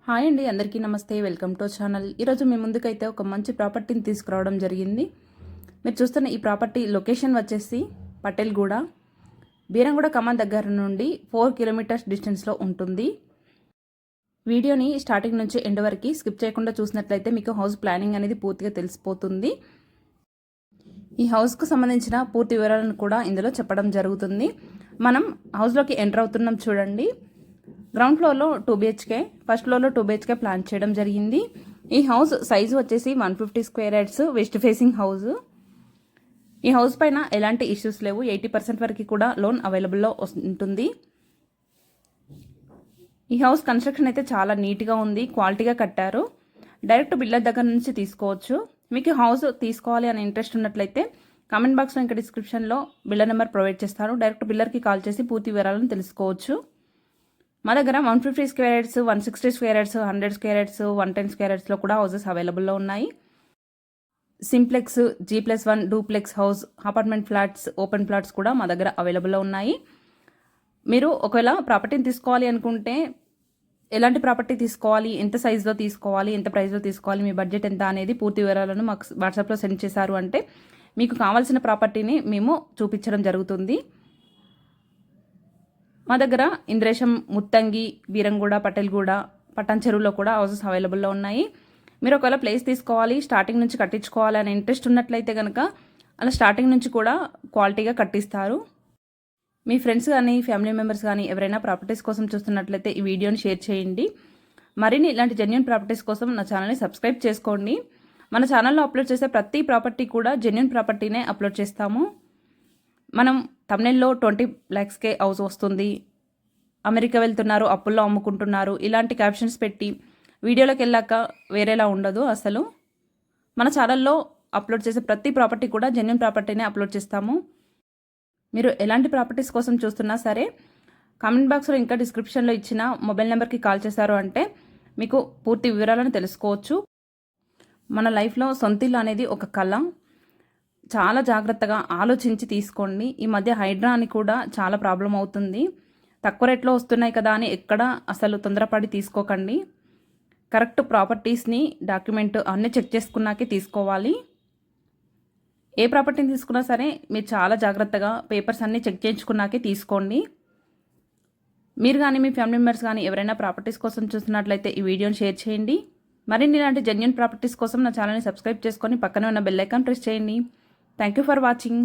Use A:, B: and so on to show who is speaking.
A: Hi అండి, అందరికీ నమస్తే. Welcome to channel. ఈరోజు మీ ముందుకైతే ఒక మంచి ప్రాపర్టీని తీసుకురావడం జరిగింది. మీరు చూస్తున్న ఈ ప్రాపర్టీ లొకేషన్ వచ్చేసి పటేల్గూడ, బీరంగూడ కమాన్ దగ్గర నుండి 4 కిలోమీటర్స్ డిస్టెన్స్లో ఉంటుంది. వీడియోని స్టార్టింగ్ నుంచి ఎండ్ వరకు స్కిప్ చేయకుండా చూసినట్లయితే మీకు హౌస్ ప్లానింగ్ అనేది పూర్తిగా తెలిసిపోతుంది. ఈ హౌస్కు సంబంధించిన పూర్తి వివరాలను కూడా ఇందులో చెప్పడం జరుగుతుంది. మనం హౌస్లోకి ఎంటర్ అవుతున్నాం. చూడండి, గ్రౌండ్ ఫ్లోర్లో 2 BHK, ఫస్ట్ ఫ్లోర్లో 2 BHK ప్లాన్ చేయడం జరిగింది. ఈ హౌస్ సైజు వచ్చేసి 150 square yards, west facing house. ఈ హౌస్ పైన ఎలాంటి ఇష్యూస్ లేవు. 80% వరకు కూడా లోన్ అవైలబుల్లో ఉంటుంది. ఈ హౌస్ కన్స్ట్రక్షన్ అయితే చాలా నీట్గా ఉంది, క్వాలిటీగా కట్టారు. డైరెక్ట్ బిల్డర్ దగ్గర నుంచి తీసుకోవచ్చు. మీకు హౌస్ తీసుకోవాలి అని ఇంట్రెస్ట్ ఉన్నట్లయితే కామెంట్ బాక్స్లో ఇంకా డిస్క్రిప్షన్లో బిల్డర్ నెంబర్ ప్రొవైడ్ చేస్తాను. డైరెక్ట్ బిల్డర్కి కాల్ చేసి పూర్తి వివరాలను తెలుసుకోవచ్చు. మా దగ్గర 150 square yards, 160 square yards, 100 square yards, 110 square యార్డ్స్లో కూడా హౌసెస్ అవైలబుల్లో ఉన్నాయి. Simplex, G+1 duplex house, apartment flats, open flats కూడా మా దగ్గర అవైలబుల్లో ఉన్నాయి. మీరు ఒకవేళ ప్రాపర్టీని తీసుకోవాలి అనుకుంటే ఎలాంటి ప్రాపర్టీ తీసుకోవాలి, ఎంత సైజులో తీసుకోవాలి, ఎంత ప్రైస్లో తీసుకోవాలి, మీ బడ్జెట్ ఎంత అనేది పూర్తి వివరాలను మాకు వాట్సాప్లో సెండ్ చేశారు అంటే మీకు కావాల్సిన ప్రాపర్టీని మేము చూపించడం జరుగుతుంది. మా దగ్గర ఇంద్రేశం, ముత్తంగి, బీరంగూడ, పటేల్గూడ, పట్టణ్ చెరువులో కూడా హౌసెస్ అవైలబుల్లో ఉన్నాయి. మీరు ఒకవేళ ప్లేస్ తీసుకోవాలి, స్టార్టింగ్ నుంచి కట్టించుకోవాలి అనే ఇంట్రెస్ట్ ఉన్నట్లయితే కనుక అలా స్టార్టింగ్ నుంచి కూడా క్వాలిటీగా కట్టిస్తారు. మీ ఫ్రెండ్స్ కానీ ఫ్యామిలీ మెంబర్స్ కానీ ఎవరైనా ప్రాపర్టీస్ కోసం చూస్తున్నట్లయితే ఈ వీడియోని షేర్ చేయండి. మరిన్ని ఇలాంటి జెన్యూన్ ప్రాపర్టీస్ కోసం నా ఛానల్ని సబ్స్క్రైబ్ చేసుకోండి. మన ఛానల్లో అప్లోడ్ చేసే ప్రతి ప్రాపర్టీ కూడా జెన్యూన్ ప్రాపర్టీనే అప్లోడ్ చేస్తాము. మనం తమిళలో 20 lakhsకే హౌస్ వస్తుంది, అమెరికా వెళ్తున్నారు, అప్పుల్లో అమ్ముకుంటున్నారు, ఇలాంటి క్యాప్షన్స్ పెట్టి వీడియోలోకి వెళ్ళాక వేరేలా ఉండదు అసలు. మన ఛానల్లో అప్లోడ్ చేసే ప్రతి ప్రాపర్టీ కూడా జెన్యూన్ ప్రాపర్టీనే అప్లోడ్ చేస్తాము. మీరు ఎలాంటి ప్రాపర్టీస్ కోసం చూస్తున్నా సరే కామెంట్ బాక్స్లో ఇంకా డిస్క్రిప్షన్లో ఇచ్చిన మొబైల్ నెంబర్కి కాల్ చేశారు అంటే మీకు పూర్తి వివరాలను తెలుసుకోవచ్చు. మన లైఫ్లో సొంతిల్లు అనేది ఒక కళ. చాలా జాగ్రత్తగా ఆలోచించి తీసుకోండి. ఈ మధ్య హైడ్రా అని కూడా చాలా ప్రాబ్లం అవుతుంది. తక్కువ రేట్లో వస్తున్నాయి కదా అని ఎక్కడ అసలు తొందరపడి తీసుకోకండి. కరెక్ట్ ప్రాపర్టీస్ని, డాక్యుమెంట్ అన్నీ చెక్ చేసుకున్నాకే తీసుకోవాలి. ఏ ప్రాపర్టీని తీసుకున్నా సరే మీరు చాలా జాగ్రత్తగా పేపర్స్ అన్నీ చెక్ చేయించుకున్నాకే తీసుకోండి. మీరు కానీ మీ ఫ్యామిలీ మెంబర్స్ కానీ ఎవరైనా ప్రాపర్టీస్ కోసం చూస్తున్నట్లయితే ఈ వీడియోని షేర్ చేయండి. మరిన్ని ఇలాంటి జెన్యూన్ ప్రాపర్టీస్ కోసం నా ఛానల్ని సబ్స్క్రైబ్ చేసుకొని పక్కనే ఉన్న బెల్ ఐకాన్ ప్రెస్ చేయండి. Thank you for watching.